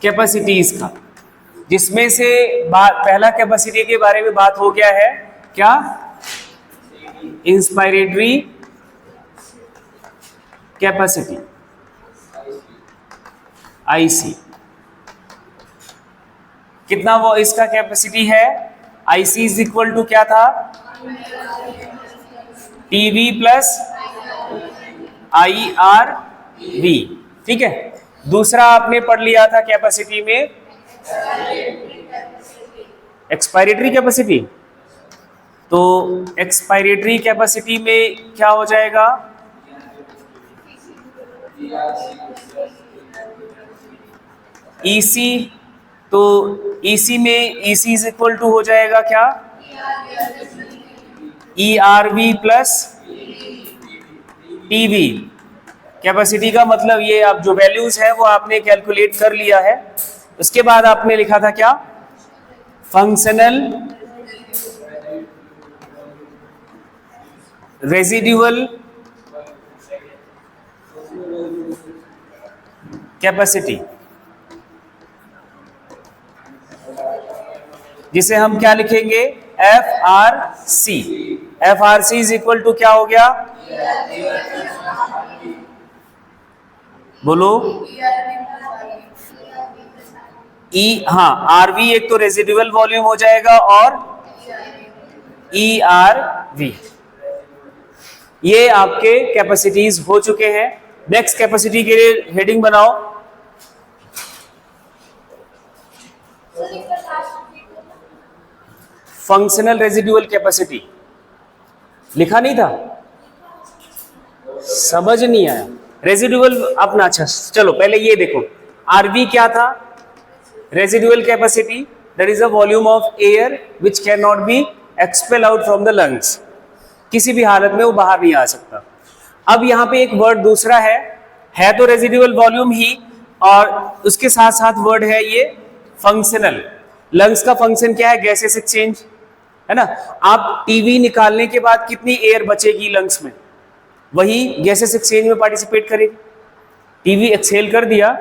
Capacities का, जिसमें से पहला कैपेसिटी के बारे में बात हो गया है क्या, इंस्पायरेटरी कैपेसिटी आईसी। कितना वो इसका कैपेसिटी है, आईसी इज इक्वल टू क्या था, TV plus I R V. ठीक है, दूसरा आपने पढ़ लिया था कैपेसिटी में एक्सपायरेटरी कैपेसिटी। तो एक्सपायरेटरी कैपेसिटी में क्या हो जाएगा, ईसी। तो ईसी में ईसी इज इक्वल टू हो जाएगा क्या, E R V plus TV. Capacity का मतलब ये आप जो वैल्यूज है वो आपने कैलकुलेट कर लिया है। उसके बाद आपने लिखा था क्या, फंक्शनल रेजिडुअल कैपेसिटी, जिसे हम क्या लिखेंगे, F R C. F R C is equal to क्या हो गया, बोलो, ई, हाँ आरवी एक तो रेजिडुअल वॉल्यूम हो जाएगा और ई आर वी। ये आपके कैपेसिटीज हो चुके हैं। नेक्स्ट कैपेसिटी के लिए हेडिंग बनाओ, फंक्शनल रेजिडुअल कैपेसिटी। लिखा नहीं था, समझ नहीं आया रेजिडुअल अपना। अच्छा चलो पहले ये देखो, आरवी क्या था, residual capacity, that is a volume of air which can not be expel out from the lungs. किसी भी हालत में वो बाहर नहीं आ सकता। अब यहाँ पे एक वर्ड दूसरा है तो रेजिडुअल वॉल्यूम ही, और उसके साथ साथ वर्ड है ये फंक्शनल। लंग्स का फंक्शन क्या है, गैसेस एक्सचेंज, है ना। आप टीवी निकालने के बाद कितनी एयर बचेगी लंग्स में, वही गैसेस एक्सचेंज में पार्टिसिपेट करेगी। टीवी एक्सहेल कर दिया,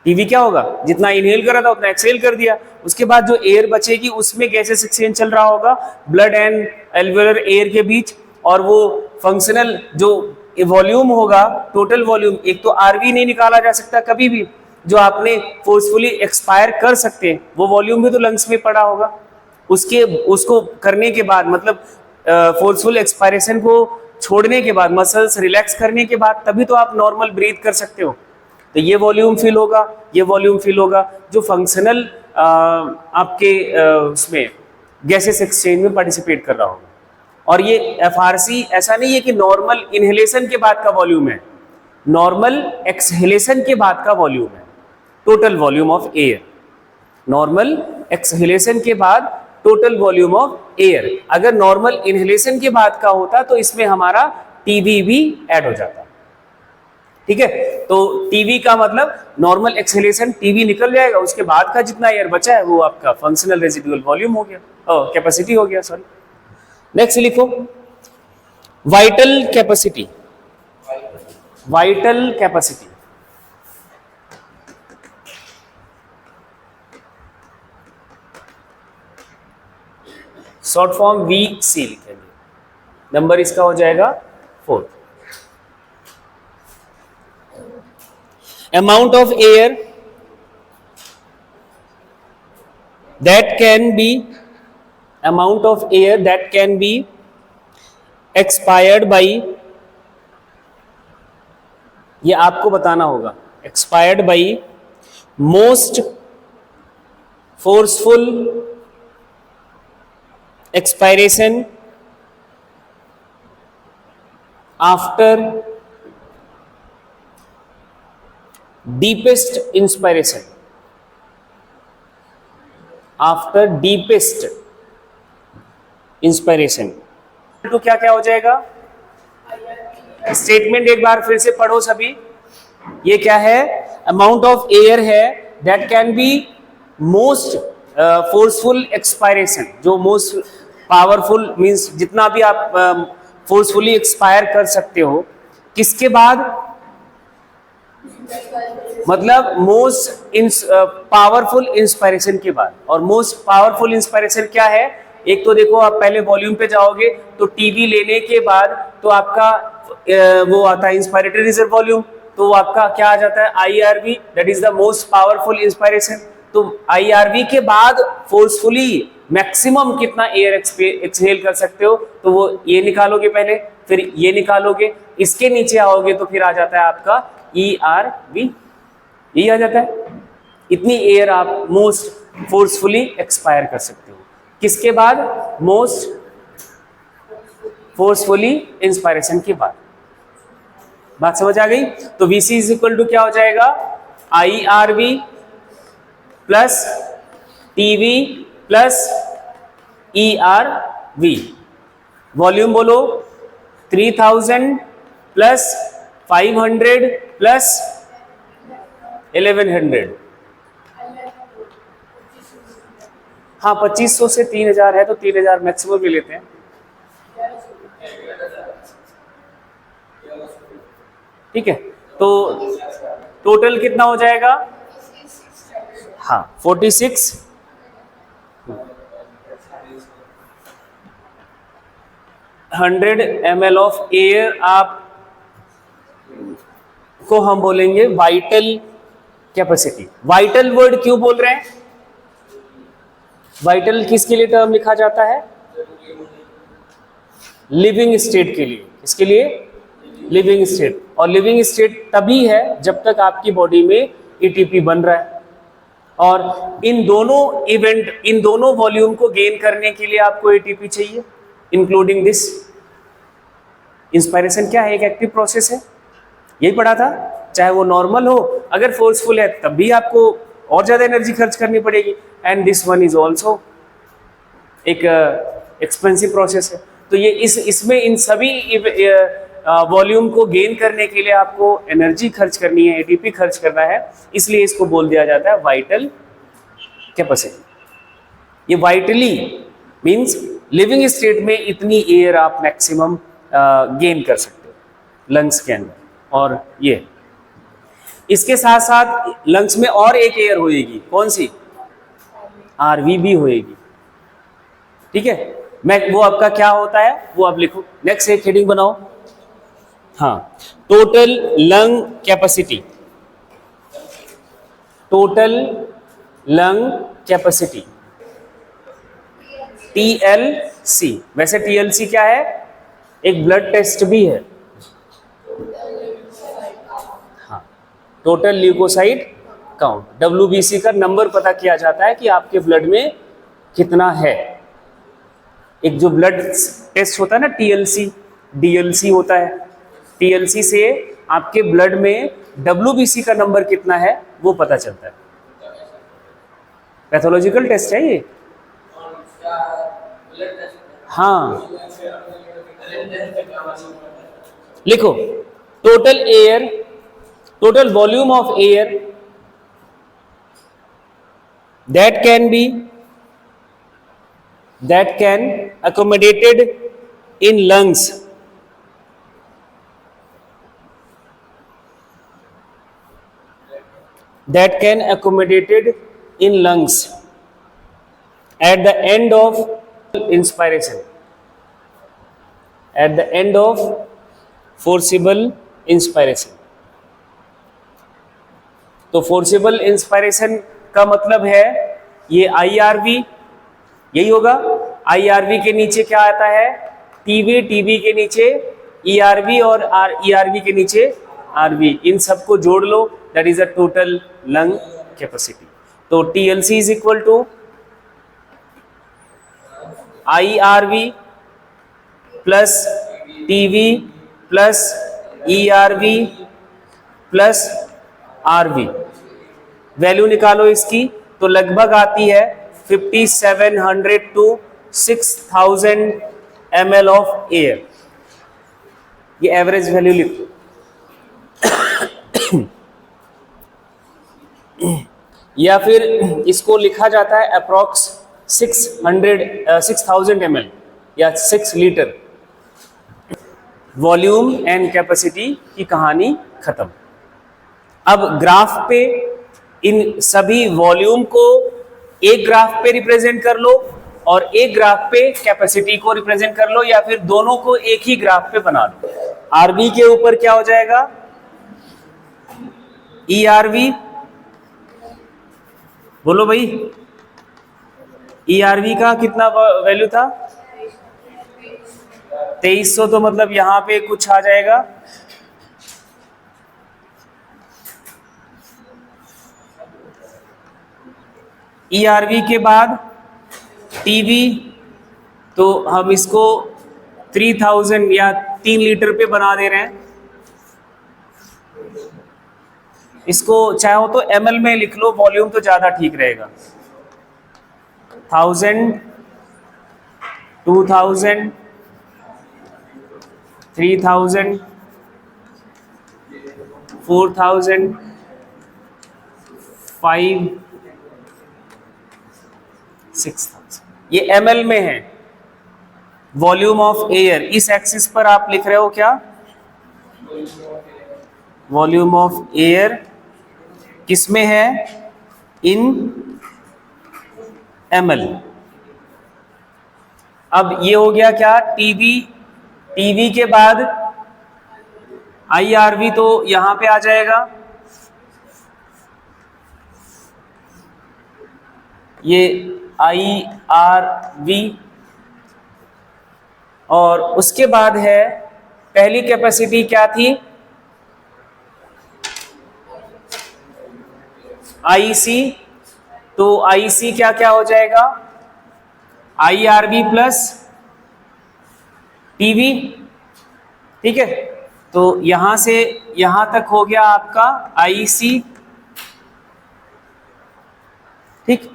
टीवी क्या होगा, जितना इनहेल करा था उतना एक्सहेल कर दिया, उसके बाद जो एयर बचेगी उसमें गैसेस एक्सचेंज चल रहा होगा ब्लड एंड एल्वेलर एयर के बीच। और वो फंक्शनल जो वॉल्यूम होगा, टोटल वॉल्यूम, एक तो आरवी नहीं निकाला जा सकता कभी भी, जो आपने फोर्सफुली एक्सपायर कर सकते हैं वो वॉल्यूम भी तो लंग्स में पड़ा होगा। उसको करने के बाद, मतलब फोर्सफुल एक्सपायरेशन को छोड़ने के बाद, मसल्स रिलैक्स करने के बाद, तभी तो आप नॉर्मल ब्रीथ कर सकते हो। तो ये वॉल्यूम फिल होगा, ये वॉल्यूम फिल होगा जो फंक्शनल आपके उसमें गैसेस एक्सचेंज में पार्टिसिपेट कर रहा होगा। और ये एफआरसी ऐसा नहीं है कि नॉर्मल इनहेलेशन के बाद का वॉल्यूम है, नॉर्मल एक्सहेलेशन के बाद का वॉल्यूम है, total volume of air. Normal exhalation के बाद टोटल वॉल्यूम ऑफ एयर। अगर नॉर्मल इनहेलेशन के बाद का होता तो इसमें हमारा टीवी भी ऐड हो जाता। ठीक है, तो टीवी का मतलब नॉर्मल एक्सहेलेशन, टीवी निकल जाएगा, उसके बाद का जितना एयर बचा है वो आपका फंक्शनल रेजिडुअल वॉल्यूम हो गया, कैपेसिटी हो गया, सॉरी। नेक्स्ट लिखो, vital capacity. Vital capacity, short form VC लिखेंगे, नंबर इसका हो जाएगा 4। Amount of air that can be, amount of air that can be expired by, ये आपको बताना होगा, expired by most forceful expiration after deepest inspiration, after deepest inspiration. तो क्या क्या हो जाएगा, स्टेटमेंट एक बार फिर से पढ़ो सभी। ये क्या है, अमाउंट ऑफ एयर है that can be most forceful expiration, जो मोस्ट पावरफुल मींस जितना भी आप फोर्सफुली एक्सपायर कर सकते हो, किसके बाद, मतलब मोस्ट पावरफुल इंस्पायरेशन के बाद। और मोस्ट पावरफुल इंस्पायरेशन क्या है? एक तो देखो, आप पहले वॉल्यूम पे जाओगे तो टीवी लेने के बाद तो आपका वो आता है इंस्पायरेटरी रिजर्व वॉल्यूम, तो वो आपका क्या आ जाता है? IRV, that is the most powerful inspiration. तो IRV के बाद फोर्सफुली मैक्सिमम कितना एयर एक्सहेल कर सकते हो, तो वो ये निकालोगे पहले, फिर ये निकालोगे, इसके नीचे आओगे तो फिर आ जाता है आपका ERV, यही आ जाता है। इतनी एयर आप मोस्ट फोर्सफुली एक्सपायर कर सकते हो। किसके बाद? मोस्ट फोर्सफुली इंस्पायरेशन के बाद। बात समझ आ गई? तो VC इज इक्वल टू क्या हो जाएगा? IRV plus TV plus ERV। Volume बोलो, 3000 प्लस 500 प्लस 1100। हाँ, 2500 से 3000 है तो 3000 मैक्सिमम ले लेते हैं। ठीक है, तो टोटल कितना हो जाएगा? हाँ, 46 100 ml ऑफ एयर आप को हम बोलेंगे वाइटल कैपेसिटी। वाइटल वर्ड क्यों बोल रहे हैं? वाइटल किसके लिए टर्म लिखा जाता है? लिविंग स्टेट के लिए। इसके लिए लिविंग स्टेट। और लिविंग स्टेट तभी है जब तक आपकी बॉडी में एटीपी बन रहा है। और इन दोनों वॉल्यूम को गेन करने के लिए आपको एटीपी चाहिए, इंक्लूडिंग दिस। इंस्पायरेशन क्या है? एक एक्टिव प्रोसेस है, यही पढ़ा था। चाहे वो नॉर्मल हो, अगर फोर्सफुल है तब भी आपको और ज्यादा एनर्जी खर्च करनी पड़ेगी। And this one is also एक एक्सपेंसिव प्रोसेस है। तो ये इसमें इन सभी वॉल्यूम को गेन करने के लिए आपको एनर्जी खर्च करनी है, एटीपी खर्च करना है, इसलिए इसको बोल दिया जाता है वाइटल कैपेसिटी। ये वाइटली मींस लिविंग स्टेट में इतनी एयर आप मैक्सिमम गेन कर सकते हो लंग्स के अंदर। और ये इसके साथ साथ लंग्स में और एक एयर होएगी, कौन सी? RV भी होएगी। ठीक है, वो आपका क्या होता है वो आप लिखो। नेक्स्ट एक हेडिंग बनाओ। हाँ, total lung capacity. Total lung capacity TLC। वैसे TLC क्या है? एक ब्लड टेस्ट भी है। हाँ, टोटल ल्यूकोसाइट काउंट। WBC का नंबर पता किया जाता है कि आपके ब्लड में कितना है। एक जो ब्लड टेस्ट होता है ना TLC, DLC होता है। TLC से आपके ब्लड में WBC का नंबर कितना है वो पता चलता है। पैथोलॉजिकल टेस्ट है ये। हाँ, लिखो, total air, total volume of air that can accommodated in lungs at the end of inspiration, at the end of forcible inspiration। तो फोर्सिबल इंस्पायरेशन का मतलब है ये IRV, यही होगा। IRV के नीचे क्या आता है? TV के नीचे ERV और ERV के नीचे RV। इन सबको जोड़ लो, that is a total lung capacity. तो TLC is equal to IRV plus TV plus ERV plus RV। Value निकालो इसकी, तो लगभग आती है 5700 to 6000 ml ऑफ एयर। ये एवरेज वैल्यू लिखो। या फिर इसको लिखा जाता है अप्रॉक्स 6000 ml या 6 लीटर। वॉल्यूम एंड कैपेसिटी की कहानी खत्म। अब ग्राफ पे इन सभी वॉल्यूम को एक ग्राफ पे रिप्रेजेंट कर लो और एक ग्राफ पे कैपेसिटी को रिप्रेजेंट कर लो, या फिर दोनों को एक ही ग्राफ पे बना लो। आरबी के ऊपर क्या हो जाएगा, ई आरवी, बोलो भाई, ई आरवी का कितना वैल्यू था, 2300, तो मतलब यहां पे कुछ आ जाएगा, ई आरवी के बाद टीवी, तो हम इसको 3000 या 3 लीटर पे बना दे रहे हैं। इसको चाहो तो ml में लिख लो, वॉल्यूम तो ज्यादा ठीक रहेगा। 1000, 2000, 3000, 4000, 5, 6000, ये ml में है। वॉल्यूम ऑफ एयर, इस एक्सिस पर आप लिख रहे हो क्या, वॉल्यूम ऑफ एयर किस में है, इन ml। अब ये हो गया क्या, टीवी, टीवी के बाद IRV तो यहां पे आ जाएगा, ये IRV, और उसके बाद है पहली कैपेसिटी क्या थी, IC, तो IC क्या क्या हो जाएगा, IRV प्लस टीवी, ठीक है। तो यहां से यहां तक हो गया आपका IC, ठीक।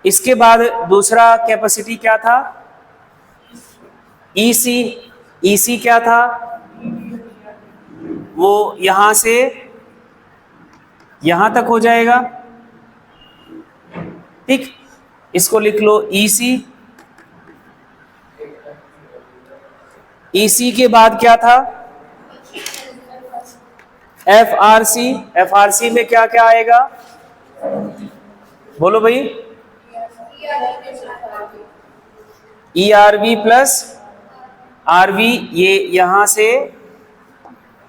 इसके बाद दूसरा कैपेसिटी क्या था, EC, EC क्या था, वो यहां से यहां तक हो जाएगा, ठीक। इसको लिख लो EC। EC के बाद क्या था, FRC, FRC में क्या क्या आएगा, बोलो भाई, ERV प्लस RV, ये यहां से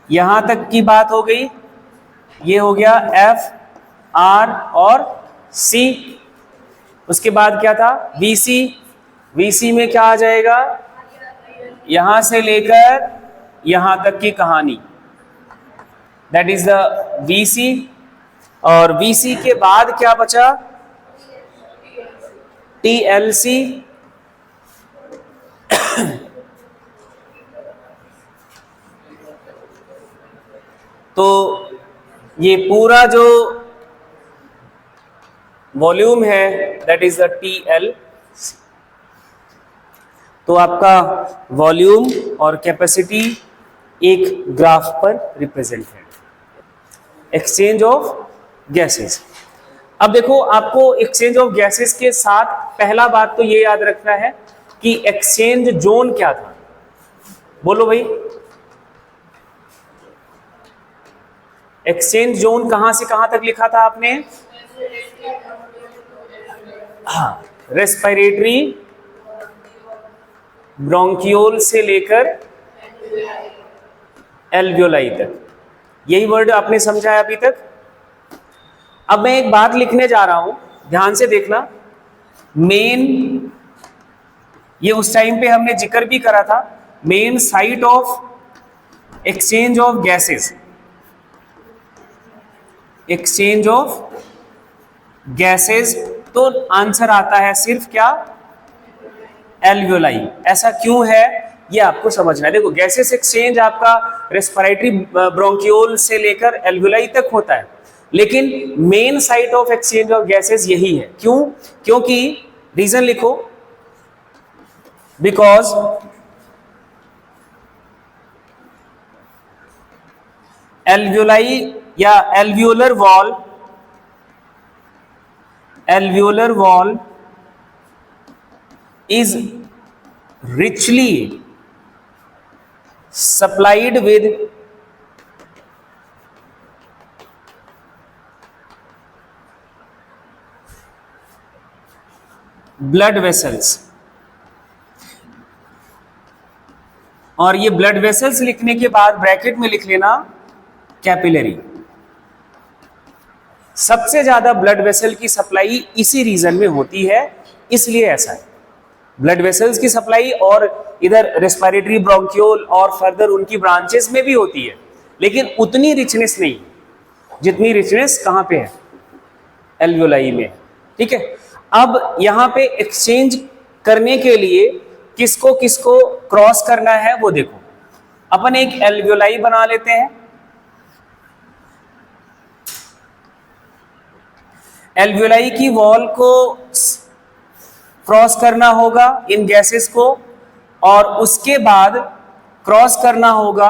यहां तक की बात हो गई, ये हो गया F, R और C। उसके बाद क्या था, VC, VC में क्या आ जाएगा, यहां से लेकर यहां तक की कहानी, दैट इज द VC। और VC के बाद क्या बचा, TLC, तो ये पूरा जो वॉल्यूम है दैट इज द TL। तो आपका वॉल्यूम और कैपेसिटी एक ग्राफ पर रिप्रेजेंट है, एक्सचेंज ऑफ गैसेस। अब देखो, आपको एक्सचेंज ऑफ गैसेस के साथ पहला बात तो ये याद रखना है कि एक्सचेंज जोन क्या था, बोलो भाई, एक्सचेंज जोन कहां से कहां तक लिखा था आपने, हाँ, रेस्पिरेटरी ब्रोंकियोल से लेकर एल्वियोलाई तक, यही वर्ड आपने समझा है अभी तक। अब मैं एक बात लिखने जा रहा हूं, ध्यान से देखना। मेन, ये उस टाइम पे हमने जिक्र भी करा था, main site of exchange of gases, exchange of gases, तो आंसर आता है सिर्फ क्या, एल्वियोलाई। ऐसा क्यों है ये आपको समझना है। देखो, गैसेस एक्सचेंज आपका रेस्पिरेटरी ब्रोंकियोल से लेकर एल्वियोलाई तक होता है, लेकिन main site of exchange of gases यही है। क्यों, क्योंकि रीजन लिखो, बिकॉज एल्वियोलाई या alveolar wall is richly supplied with blood vessels, और ये ब्लड वेसल्स लिखने के बाद ब्रैकेट में लिख लेना कैपिलरी। सबसे ज्यादा ब्लड वेसल की सप्लाई इसी रीजन में होती है, इसलिए ऐसा है। ब्लड वेसल्स की सप्लाई और इधर रेस्पिरेटरी ब्रोंकियोल और फर्दर उनकी ब्रांचेस में भी होती है, लेकिन उतनी रिचनेस नहीं जितनी रिचनेस कहां पे है, एल्वियोलाई में। ठीक है, अब यहां पे एक्सचेंज करने के लिए किसको किसको क्रॉस करना है वो देखो। अपन एक एल्वियोलाई बना लेते हैं। एल्वियोलाई की वॉल को क्रॉस करना होगा इन गैसेस को, और उसके बाद क्रॉस करना होगा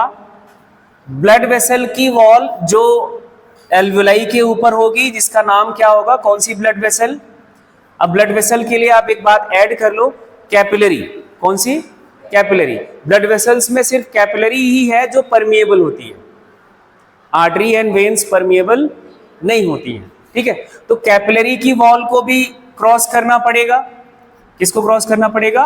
ब्लड वेसल की वॉल जो एल्वियोलाई के ऊपर होगी, जिसका नाम क्या होगा, कौन सी ब्लड वेसल। अब ब्लड वेसल के लिए आप एक बात ऐड कर लो, कैपिलरी। कौन सी, कैपिलरी। ब्लड वेसल्स में सिर्फ कैपिलरी ही है जो परमिएबल होती है, आर्टरी एंड वेन्स परमिएबल नहीं होती है। ठीक है, तो कैपिलरी की वॉल को भी क्रॉस करना पड़ेगा। किसको क्रॉस करना पड़ेगा,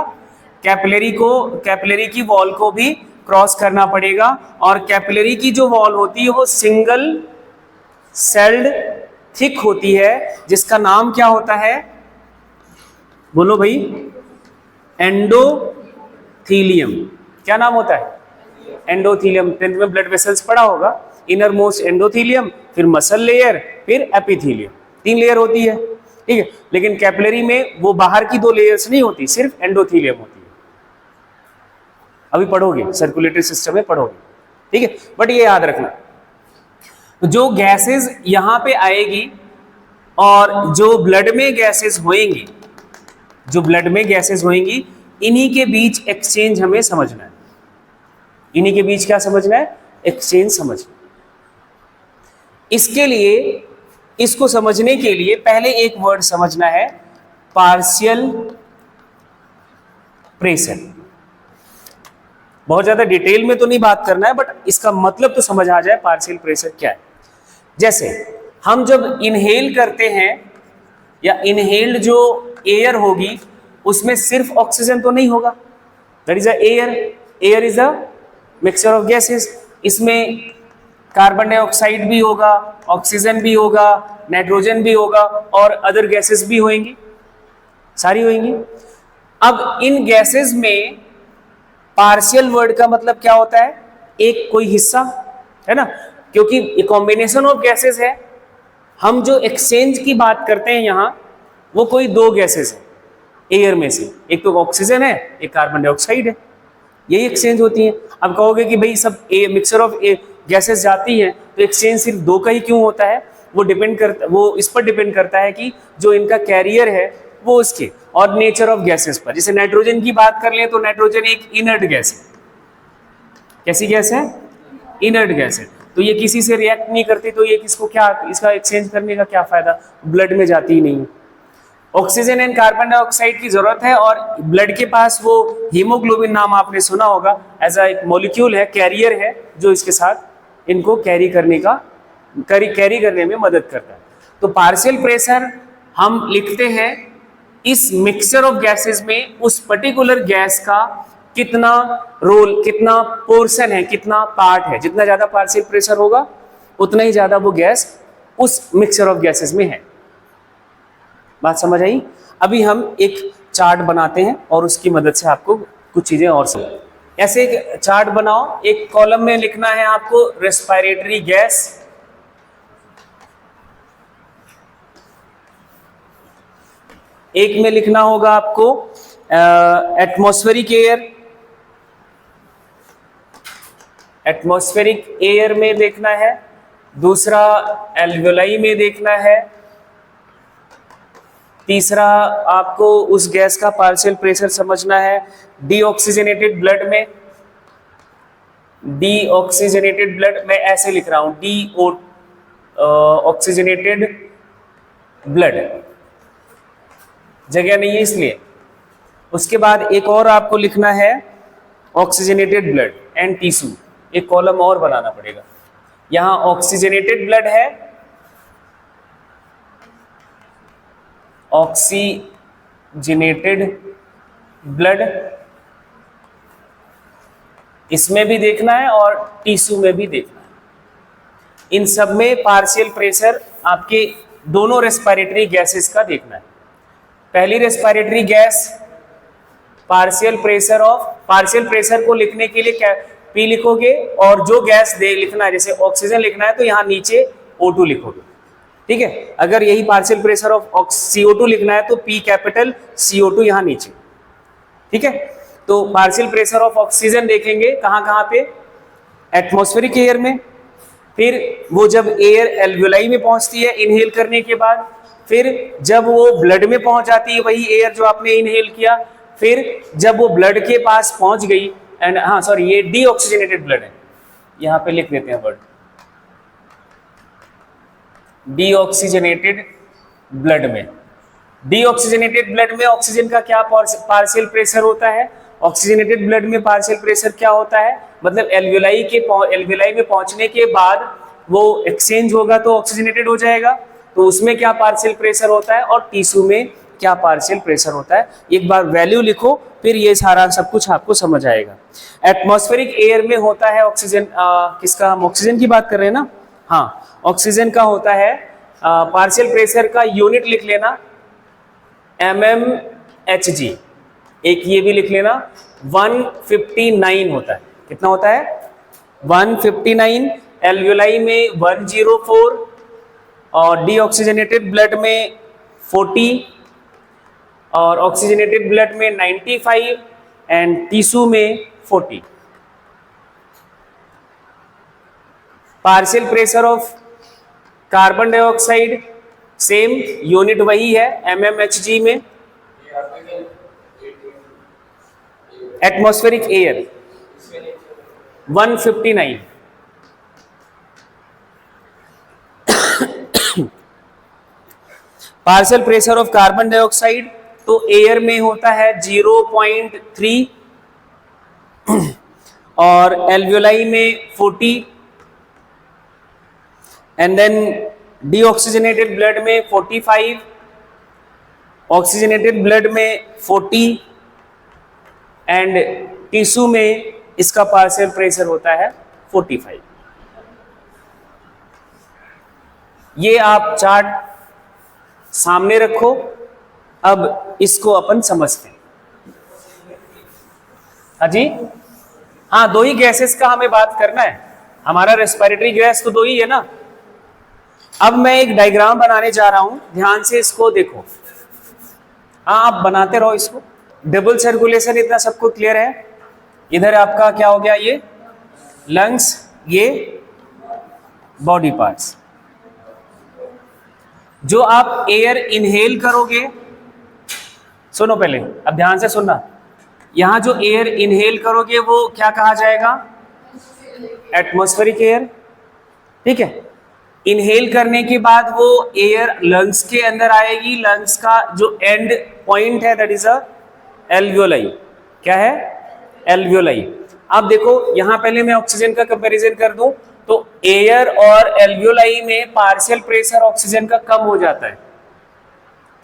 कैपिलरी को, कैपिलरी की वॉल को भी क्रॉस करना पड़ेगा। और कैपिलरी की जो वॉल होती है वो सिंगल सेल्ड थिक होती है, जिसका नाम क्या होता है, बोलो भाई, एंडोथीलियम। क्या नाम होता है, एंडोथीलियम। 10th में ब्लड वेसल्स पढ़ा होगा, इनर मोस्ट एंडोथीलियम, फिर मसल लेयर, फिर एपिथीलियम, 3 लेयर होती है। ठीक है, लेकिन कैपिलरी में वो बाहर की 2 लेयर्स नहीं होती, सिर्फ एंडोथीलियम होती है। अभी पढ़ोगे, सर्कुलेटरी सिस्टम में पढ़ोगे। ठीक है, बट ये याद रखना, जो गैसेस यहां पे आएगी और जो ब्लड में गैसेस होएंगी, जो ब्लड में गैसेस होएंगी, इन्हीं के बीच एक्सचेंज हमें समझना है। इन्हीं के बीच क्या समझना है, एक्सचेंज समझना। इसके लिए, इसको समझने के लिए पहले एक वर्ड समझना है, पार्शियल प्रेशर। बहुत ज्यादा डिटेल में तो नहीं बात करना है, बट इसका मतलब तो समझ आ जाए पार्शियल प्रेशर क्या है। जैसे हम जब इनहेल करते हैं, या इनहेल्ड जो एयर होगी उसमें सिर्फ ऑक्सीजन तो नहीं होगा, that is a air. Air is a mixture of gases. इसमें कार्बन डाइऑक्साइड भी होगा, ऑक्सीजन भी होगा, नाइट्रोजन भी होगा, और अदर गैसेस भी होंगी, सारी होंगी। अब इन गैसेस में पार्शियल वर्ड का मतलब क्या होता है, एक कोई हिस्सा, है ना, क्योंकि ये कॉम्बिनेशन ऑफ गैसेस है। हम जो एक्सचेंज की बात करते हैं यहाँ, वो कोई 2 गैसेस है एयर में से, एक तो ऑक्सीजन है, एक कार्बन डाइऑक्साइड है, यही एक्सचेंज होती है। अब कहोगे कि भाई सब मिक्सचर ऑफ गैसेस जाती हैं, तो एक्सचेंज सिर्फ 2 का ही क्यों होता है, वो डिपेंड करता, वो इस पर डिपेंड करता है कि जो इनका कैरियर है वो उसके और नेचर ऑफ गैसेस पर। जैसे नाइट्रोजन की बात कर लें तो नाइट्रोजन एक इनर्ट गैस है। कैसी गैस है, इनर्ट गैस है, तो ये किसी से रिएक्ट नहीं करती, तो ये किसको क्या, इसका एक्सचेंज करने का क्या फायदा, ब्लड में जाती ही नहीं। ऑक्सीजन एंड कार्बन डाइऑक्साइड की जरूरत है, और ब्लड के पास वो हीमोग्लोबिन नाम आपने सुना होगा, एज अ एक मॉलिक्यूल है, कैरियर है, जो इसके साथ इनको कैरी करने में मदद करता है। तो पार्शियल प्रेशर हम लिखते हैं इस मिक्सचर ऑफ गैसेस में उस पर्टिकुलर गैस का कितना रोल, कितना पोर्शन है, कितना पार्ट है। जितना ज्यादा पार्शियल प्रेशर होगा उतना ही ज्यादा वो गैस उस मिक्सचर ऑफ गैसेस में है। बात समझ आई। अभी हम एक चार्ट बनाते हैं और उसकी मदद से आपको कुछ चीजें और समझ। ऐसे एक चार्ट बनाओ, एक कॉलम में लिखना है आपको रेस्पिरेटरी गैस, एक में लिखना होगा आपको एटमॉस्फेरिक एयर। एटमॉस्फेरिक एयर में देखना है, दूसरा एल्वियोलाई में देखना है, तीसरा आपको उस गैस का पार्शियल प्रेशर समझना है डीऑक्सीजनेटेड ब्लड में। डीऑक्सीजनेटेड ब्लड मैं ऐसे लिख रहा हूं, डी ऑक्सीजनेटेड ब्लड, जगह नहीं है इसलिए। उसके बाद एक और आपको लिखना है ऑक्सीजनेटेड ब्लड एंड टिश्यू, एक कॉलम और बनाना पड़ेगा। यहां ऑक्सीजनेटेड ब्लड है, ऑक्सीजनेटेड ब्लड, इसमें भी देखना है और टिश्यू में भी देखना है। इन सब में पार्शियल प्रेशर आपके दोनों रेस्पिरेटरी गैसेस का देखना है। पहली रेस्पिरेटरी गैस पार्शियल प्रेशर को लिखने के लिए क्या पी लिखोगे, और जो गैस दे लिखना है जैसे ऑक्सीजन लिखना है तो यहाँ नीचे O2 लिखोगे, ठीक है। अगर यही पार्शियल प्रेशर ऑफ CO2 लिखना है तो P कैपिटल CO2 यहाँ नीचे, ठीक है। तो पार्शियल प्रेशर ऑफ ऑक्सीजन देखेंगे कहाँ कहाँ पे, एटमॉस्फेरिक एयर में, फिर वो जब एयर एल्वियोलाई में पहुंचती है इनहेल करने के बाद, फिर जब वो ब्लड में पहुंच जाती है वही एयर जो आपने इनहेल किया, फिर जब वो ब्लड के पास पहुंच गई एंड हाँ सॉरी ये डीऑक्सीजनेटेड ब्लड है, यहाँ पे लिख देते हैं वर्ड डीऑक्सीजनेटेड ब्लड में। डीऑक्सीजनेटेड ब्लड में ऑक्सीजन का क्या पार्शियल प्रेशर होता है, ऑक्सीजनेटेड ब्लड में पार्शियल प्रेशर क्या होता है, मतलब एल्वियोलाई में पहुंचने के बाद वो एक्सचेंज होगा तो ऑक्सीजनेटेड हो जाएगा, तो उसमें क्या पार्शियल प्रेशर होता है और टिश्यू में क्या पार्शियल प्रेशर होता है। एक बार वैल्यू लिखो फिर ये सारा सब कुछ आपको समझ आएगा। एटमॉस्फेरिक एयर में होता है ऑक्सीजन, किसका, हम ऑक्सीजन की बात कर रहे हैं ना, हाँ ऑक्सीजन का होता है पार्शियल प्रेशर का यूनिट लिख लेना mmHg, एक ये भी लिख लेना 159 होता है, कितना होता है 159, एल्वियोलाई में 104 और डीऑक्सीजनेटेड ब्लड में 40 और ऑक्सीजनेटेड ब्लड में 95 एंड टिश्यू में 40। Partial pressure of carbon dioxide same unit वही है mmHg में। Atmospheric air 159, partial pressure of carbon dioxide तो एयर में होता है 0.3 और एल्वियोलाई में 40 एंड देन डीऑक्सीजनेटेड ब्लड में 45, ऑक्सीजनेटेड ब्लड में 40 एंड टिश्यू में इसका पार्शियल प्रेशर होता है 45। ये आप चार्ट सामने रखो, अब इसको अपन समझते हैं। हाँ जी, हाँ दो ही गैसेस का हमें बात करना है, हमारा रेस्पिरेटरी गैस तो दो ही है ना। अब मैं एक डायग्राम बनाने जा रहा हूं, ध्यान से इसको देखो। हाँ आप बनाते रहो इसको। डबल सर्कुलेशन इतना सबको क्लियर है। इधर आपका क्या हो गया, ये लंग्स, ये बॉडी पार्ट्स। जो आप एयर इनहेल करोगे, सुनो पहले, अब ध्यान से सुनना, यहां जो एयर इनहेल करोगे वो क्या कहा जाएगा, एटमॉस्फेरिक एयर, ठीक है। इनहेल करने के बाद वो एयर लंग्स के अंदर आएगी, लंग्स का जो एंड पॉइंट है दैट इज अ एल्वियोलाई। क्या है, एल्वियोलाई। अब देखो यहां पहले मैं ऑक्सीजन का कंपैरिजन कर दूं तो एयर और एल्वियोलाई में पार्शियल प्रेशर ऑक्सीजन का कम हो जाता है।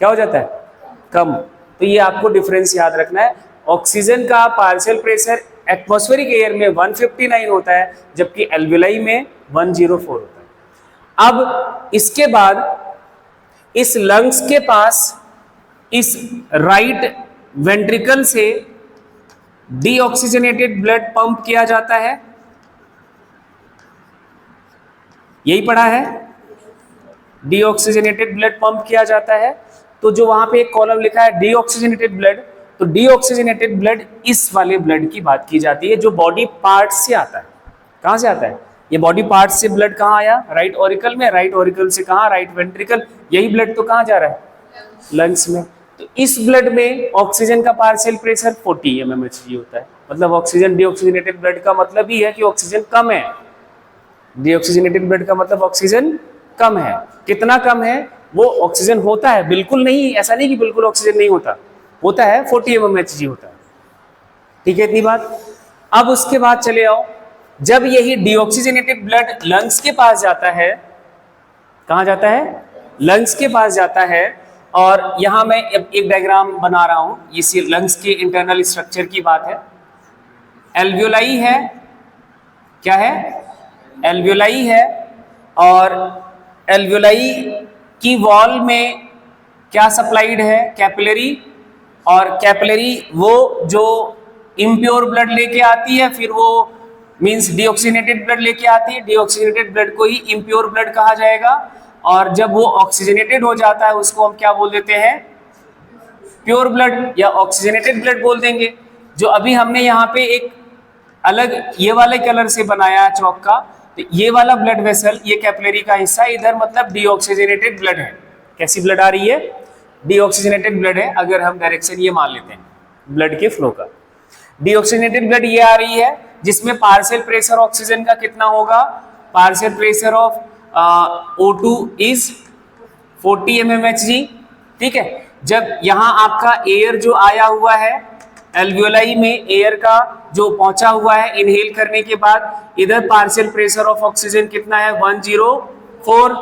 क्या हो जाता है, कम। तो ये आपको डिफरेंस याद रखना है। ऑक्सीजन का पार्शियल प्रेशर एटमॉस्फेरिक एयर में 159 होता है जबकि एल्वियोलाई में 104 होता है। अब इसके बाद इस लंग्स के पास इस राइट वेंट्रिकल से डीऑक्सीजनेटेड ब्लड पंप किया जाता है, यही पढ़ा है, डीऑक्सीजनेटेड ब्लड पंप किया जाता है। तो जो वहां पे एक कॉलम लिखा है डीऑक्सीजनेटेड ब्लड, तो डीऑक्सीजनेटेड ब्लड इस वाले ब्लड की बात की जाती है जो बॉडी पार्ट से आता है। कहां से आता है, ये बॉडी पार्ट से ब्लड कहां आया, राइट ऑरिकल में, राइट ऑरिकल से कहां, राइट वेंट्रिकल। यही ब्लड तो कहां जा रहा है, लंग्स में। तो इस ब्लड में ऑक्सीजन का पार्शियल प्रेशर 40 mmHg होता है। मतलब ऑक्सीजन डीऑक्सीजनेटेड ब्लड का मतलब ही है कि ऑक्सीजन कम है। डीऑक्सीजनेटेड ब्लड का मतलब ऑक्सीजन कम है। कितना कम है, वो ऑक्सीजन होता है, बिल्कुल नहीं, ऐसा नहीं कि बिल्कुल ऑक्सीजन नहीं होता, होता है, 40 mmHg होता है, ठीक है, इतनी बात। अब उसके बाद चले आओ, जब यही डीऑक्सीजनेटेड ब्लड लंग्स के पास जाता है, कहां जाता है, लंग्स के पास जाता है, और यहाँ मैं एक डायग्राम बना रहा हूँ, ये लंग्स के इंटरनल स्ट्रक्चर की बात है। एल्वियोलाई है, क्या है, एल्वियोलाई है, और एल्वियोलाई की वॉल में क्या सप्लाइड है, कैपिलरी, और कैपिलरी वो जो इम्प्योर ब्लड लेके आती है, फिर वो मींस डीऑक्सीजनेटेड ब्लड लेके आती है, डीऑक्सीजनेटेड ब्लड को ही इम्प्योर ब्लड कहा जाएगा, और जब वो ऑक्सीजनेटेड हो जाता है उसको हम क्या बोल देते हैं, प्योर ब्लड या ऑक्सीजनेटेड ब्लड बोल देंगे। जो अभी हमने यहाँ पे एक अलग ये वाले कलर से बनाया चौक का, तो ये वाला ब्लड वेसल, ये कैपिलरी का हिस्सा, इधर मतलब डीऑक्सीजनेटेड ब्लड है। कैसी ब्लड आ रही है, डीऑक्सीजनेटेड ब्लड है, अगर हम डायरेक्शन ये मान लेते हैं ब्लड के फ्लो का। डीऑक्सीजनेटेड ब्लड ये आ रही है जिसमें पार्शियल प्रेशर ऑक्सीजन का कितना होगा, partial pressure of O2 is 40 mmHg, ठीक है। जब यहाँ आपका एयर जो आया हुआ है एल्वियोलाई में, एयर का जो पहुंचा हुआ है इनहेल करने के बाद, इधर पार्शियल प्रेशर ऑफ ऑक्सीजन कितना है, 104,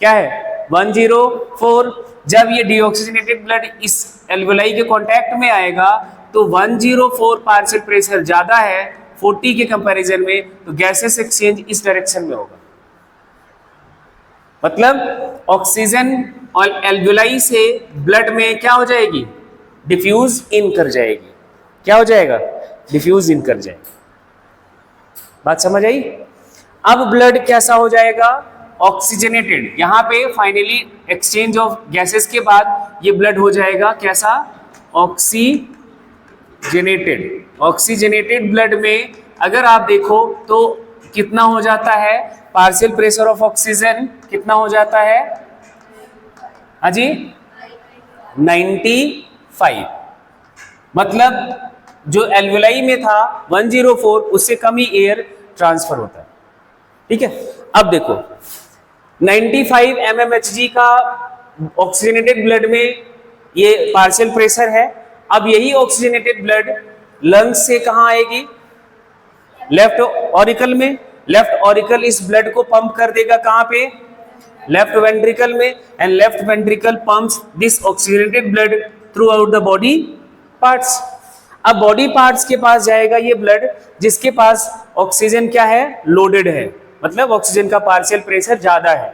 क्या है 104। जब ये डीऑक्सीजनेटेड ब्लड इस एल्वियोलाई के कांटेक्ट में आएगा तो 104 पार्शियल प्रेशर ज्यादा है 40 के कंपैरिजन में, तो गैसेस एक्सचेंज इस डायरेक्शन में होगा। मतलब ऑक्सीजन और एल्वियोलाई से ब्लड में क्या हो जाएगी, डिफ्यूज इन कर जाएगी। क्या हो जाएगा, डिफ्यूज इन कर जाएगी। बात समझ आई। अब ब्लड कैसा हो जाएगा, ऑक्सीजनेटेड। यहाँ पे फाइनली एक्सचेंज ऑफ गैसेस के बाद ये ब्लड हो जाएगा कैसा, ऑक्सीजनेटेड। ऑक्सीजनेटेड ब्लड में अगर आप देखो तो कितना हो जाता है, पार्शियल प्रेशर ऑफ ऑक्सीजन कितना हो जाता है, हाजी 95। मतलब जो एल्वियोलाई में था 104, उससे कम ही एयर ट्रांसफर होता है, ठीक है। अब देखो 95 mmHg का ऑक्सीजनेटेड ब्लड में ये पार्शियल प्रेशर है। अब यही ऑक्सीजनेटेड ब्लड लंग्स से कहां आएगी, लेफ्ट ऑरिकल में। लेफ्ट ऑरिकल इस ब्लड को पंप कर देगा कहां पे, लेफ्ट वेंट्रिकल में, and left ventricle pumps this oxygenated blood through out the body parts. अब बॉडी पार्ट्स के पास जाएगा ये ब्लड जिसके पास ऑक्सीजन क्या है, लोडेड है, मतलब ऑक्सीजन का पार्शियल प्रेशर ज्यादा है।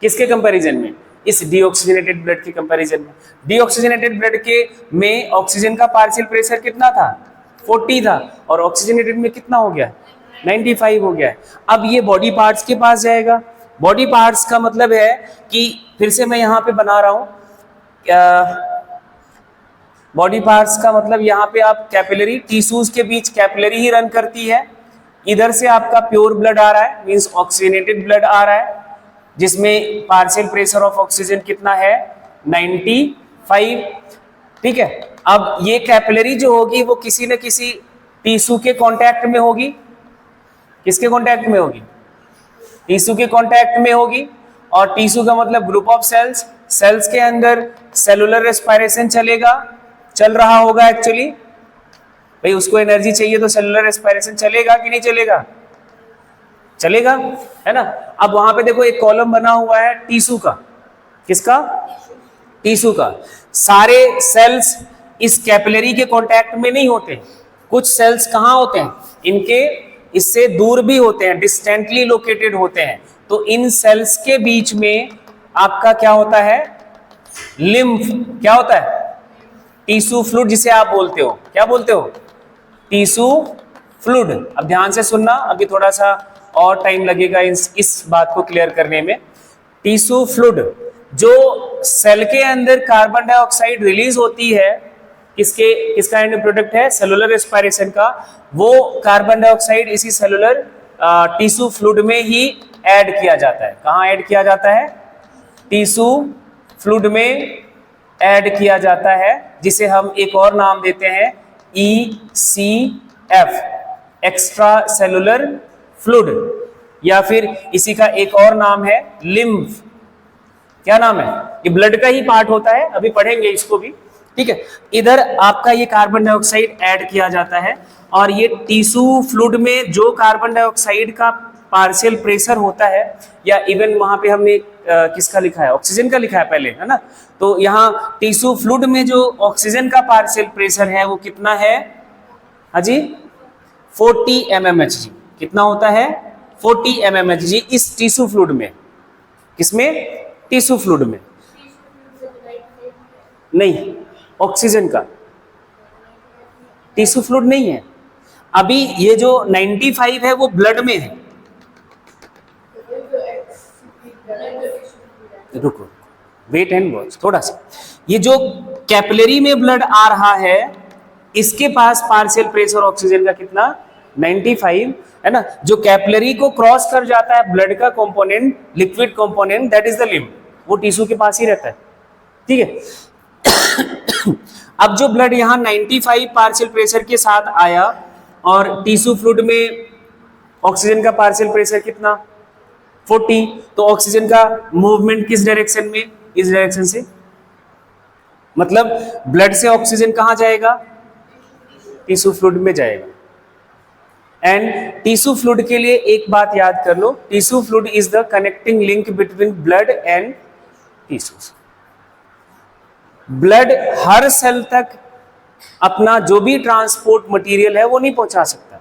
किसके कंपैरिजन में, इस डीऑक्सीजनेटेड ब्लड के कंपैरिजन में। डीऑक्सीजनेटेड ब्लड के में ऑक्सीजन का पार्शियल प्रेशर कितना था, 40 था, और ऑक्सीजनेटेड में कितना हो गया, 95 हो गया है। अब ये बॉडी पार्ट्स के पास जाएगा। बॉडी पार्ट्स का मतलब है कि फिर से मैं यहाँ पे बना रहा हूँ, बॉडी पार्ट्स का मतलब यहाँ पे आप कैपिलरी, टिश्यूज के बीच कैपिलरी ही रन करती है। इधर से आपका प्योर ब्लड आ रहा है, मींस ऑक्सीजनेटेड ब्लड आ रहा है, जिसमें पार्शियल प्रेशर ऑफ ऑक्सीजन कितना है, 95, ठीक है। अब ये कैपिलरी जो होगी वो किसी न किसी टिश्यू के कांटेक्ट में होगी। किसके कांटेक्ट में होगी, टिश्यू के कांटेक्ट में होगी। और टिश्यू का मतलब ग्रुप ऑफ सेल्स। सेल्स के अंदर सेलुलर रेस्पिरेशन चल रहा होगा एक्चुअली, भाई उसको एनर्जी चाहिए तो सेलुलर रेस्पिरेशन चलेगा कि नहीं चलेगा, चलेगा, है ना। अब वहां पे देखो एक कॉलम बना हुआ है टिश्यू का, किसका, टिश्यू का। सारे सेल्स इस कैपिलरी के कांटेक्ट में नहीं होते, कुछ सेल्स कहाँ होते हैं, इनके इससे दूर भी होते हैं, डिस्टेंटली लोकेटेड होते हैं। तो इन सेल्स के बीच में आपका क्या होता है, लिम्फ, क्या होता है, टिश्यू फ्लूइड, जिसे आप बोलते हो, क्या बोलते हो, टिश्यू फ्लूइड। अब ध्यान से सुनना, अभी थोड़ा सा और टाइम लगेगा इस बात को क्लियर करने में। टिश्यू फ्लूइड जो सेल के अंदर कार्बन डाइऑक्साइड रिलीज होती है, किसका एंड प्रोडक्ट है, सेलुलर रेस्पिरेशन का, वो कार्बन डाइऑक्साइड इसी सेलुलर टिश्यू फ्लूइड में ही ऐड किया जाता है। कहाँ ऐड किया जाता है, टिश्यू फ्लूइड में ऐड किया जाता है, जिसे हम एक और नाम देते हैं ECF, एक्स्ट्रा सेलुलर फ्लूइड, या फिर इसी का एक और नाम है लिम्फ। क्या नाम है, ये ब्लड का ही पार्ट होता है, अभी पढ़ेंगे इसको भी, ठीक है। इधर आपका ये कार्बन डाइऑक्साइड ऐड किया जाता है, और ये टिश्यू फ्लूइड में जो कार्बन डाइऑक्साइड का पार्शियल प्रेशर होता है, या इवन वहां पे हमने किसका लिखा है, ऑक्सीजन का लिखा है पहले, है ना। तो यहाँ टिश्यू फ्लूइड में जो ऑक्सीजन का पार्शियल प्रेशर है वो कितना है, हाजी 40 mmHg। कितना होता है, 40 mmHg इस टिश्यू फ्लूइड में। किसमें, टिश्यू फ्लूइड में, नहीं ऑक्सीजन का, टिश्यू फ्लूइड नहीं है। अभी ये जो 95 है वो ब्लड में है। रुको, वेट एंड वॉच थोड़ा सा। ये जो कैपिलरी में ब्लड आ रहा है इसके पास पार्शियल प्रेशर ऑक्सीजन का कितना, 95, है ना। जो कैपिलरी को क्रॉस कर जाता है ब्लड का component, liquid component, that is the lymph, वो टिश्यू के पास ही रहता है, ठीक है। अब जो ब्लड यहाँ 95 पार्शियल प्रेशर के साथ आया और टिश्यू फ्लूइड में ऑक्सीजन का पार्शियल प्रेशर कितना, 40, तो ऑक्सीजन का मूवमेंट किस डायरेक्शन में, इस डायरेक्शन से। मतलब ब्लड से ऑक्सीजन कहां जाएगा, टिश्यू फ्लूइड में जाएगा। एंड टिश्यू फ्लूइड के लिए एक बात याद कर लो, tissue fluid is the connecting link between blood and tissues. Blood हर सेल तक अपना जो भी ट्रांसपोर्ट मटेरियल है वो नहीं पहुंचा सकता,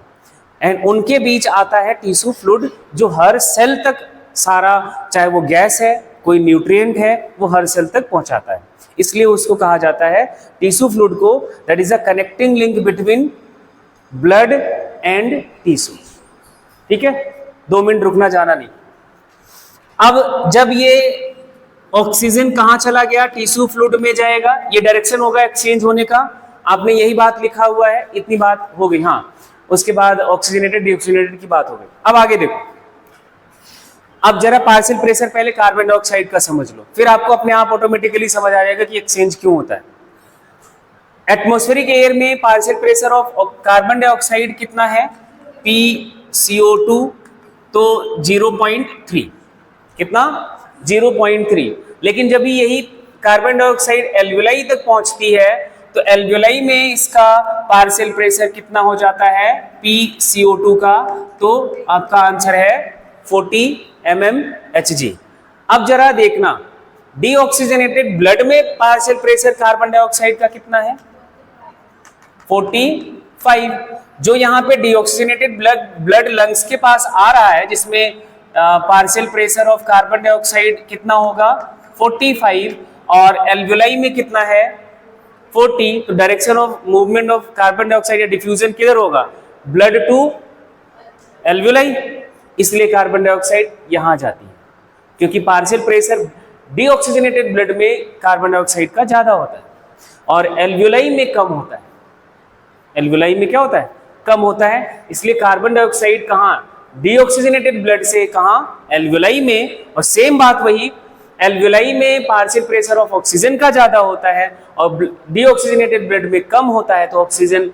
एंड उनके बीच आता है टिश्यू फ्लूइड जो हर सेल तक सारा, चाहे वो गैस है, कोई न्यूट्रिएंट है, वो हर सेल तक पहुंचाता है। इसलिए उसको कहा जाता है टिश्यू फ्लूइड को, that is a connecting link between blood and tissue. ठीक है, 2 मिनट रुकना, जाना नहीं। अब जब ये ऑक्सीजन कहां चला गया, टिश्यू फ्लूइड में जाएगा, ये डायरेक्शन होगा एक्सचेंज होने का। आपने यही बात लिखा हुआ है, इतनी बात हो गई। हाँ, उसके बाद ऑक्सीजनेटेड डीऑक्सीजनेटेड की बात हो गई। अब आगे देखो, अब जरा पार्शियल प्रेशर पहले कार्बन डाइऑक्साइड का समझ लो, फिर आपको अपने आप ऑटोमेटिकली समझ आ जाएगा कि एक्सचेंज क्यों होता है। एटमॉस्फेरिक एयर में partial pressure of carbon dioxide कितना है, PCO2, तो 0.3, कितना, 0.3। लेकिन जब यही कार्बन डाइऑक्साइड एल्वियोलाई तक पहुंचती है तो एल्वियोलाई में इसका पार्शियल प्रेशर कितना हो जाता है, PCO2 का, तो आपका आंसर है 40 mmHg। अब जरा देखना, डीऑक्सीजनेटेड ब्लड में पार्शियल प्रेशर कार्बन डाइऑक्साइड का कितना है, 45। जो यहाँ पे डीऑक्सीजनेटेड ब्लड लंग्स के पास आ रहा है, जिसमें partial pressure of carbon dioxide कितना होगा, 45, और एल्वियोलाई में कितना है, 40। तो direction of movement of carbon dioxide या डिफ्यूजन किधर होगा, ब्लड टू एल्वियोलाई, इसलिए कार्बन डाइऑक्साइड यहां जाती है, क्योंकि पार्शियल प्रेशर डीऑक्सीजनेटेड ब्लड में कार्बन डाइऑक्साइड का ज्यादा होता है और एल्वियोलाई में कम होता है। एल्वियोलाई में क्या होता है, कम होता है, इसलिए कार्बन डाइऑक्साइड कहां, डीऑक्सीजनेटेड ब्लड से कहां, एल्वियोलाई में। और सेम बात वही, एल्वियोलाई में पार्शियल प्रेशर ऑफ ऑक्सीजन का ज्यादा होता है और डीऑक्सीजनेटेड ब्लड में कम होता है, तो ऑक्सीजन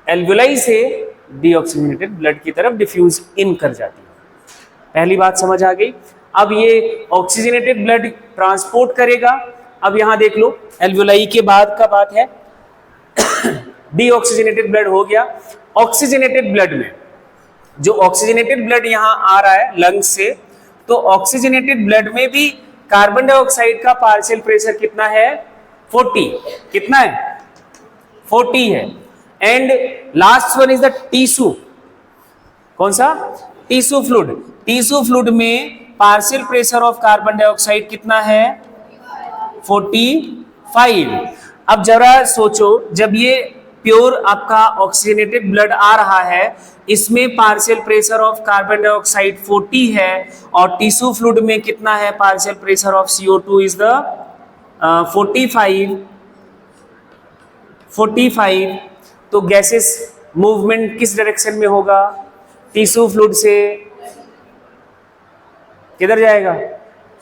एल्वियोलाई से डीऑक्सीजनेटेड ब्लड की तरफ डिफ्यूज इन कर जाती है। पहली बात समझ आ गई। अब ये ऑक्सीजनेटेड ब्लड ट्रांसपोर्ट करेगा। अब यहां देख लो, एल्वियोलाई के बाद का बात है, डीऑक्सीजनेटेड ब्लड हो गया। ऑक्सीजनेटेड ब्लड में, जो ऑक्सीजनेटेड ब्लड यहां आ रहा है लंग्स से, तो ऑक्सीजनेटेड ब्लड में भी कार्बन डाइऑक्साइड का पार्शियल प्रेशर कितना है, 40। कितना है, 40 है। And last one is the tissue, कौन सा, टिश्यू फ्लूइड। टिश्यू फ्लूइड में partial pressure of carbon dioxide कितना है, 45। अब जरा सोचो, जब ये प्योर आपका ऑक्सीजनेटेड ब्लड आ रहा है, इसमें partial pressure of carbon dioxide 40 है और टिश्यू फ्लूइड में कितना है, partial pressure of CO2 is the 45। तो गैसेस मूवमेंट किस डायरेक्शन में होगा, टिश्यू फ्लूइड से किधर जाएगा,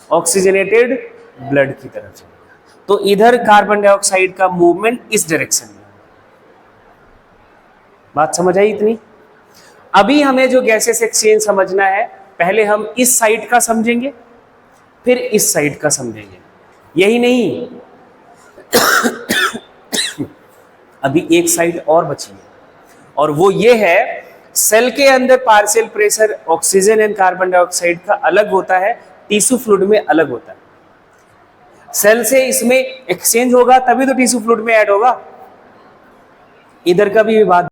ऑक्सीजनेटेड ब्लड की तरफ जाएगा। तो इधर कार्बन डाइऑक्साइड का मूवमेंट इस डायरेक्शन में। बात समझ आई इतनी। अभी हमें जो गैसेस एक्सचेंज समझना है, पहले हम इस साइड का समझेंगे, फिर इस साइड का समझेंगे, यही नहीं अभी एक साइड और बची है, और वो ये है सेल के अंदर partial pressure oxygen and carbon dioxide का अलग होता है, टिश्यू फ्लूइड में अलग होता है। सेल से इसमें एक्सचेंज होगा तभी तो टिश्यू फ्लूइड में ऐड होगा। इधर का भी बात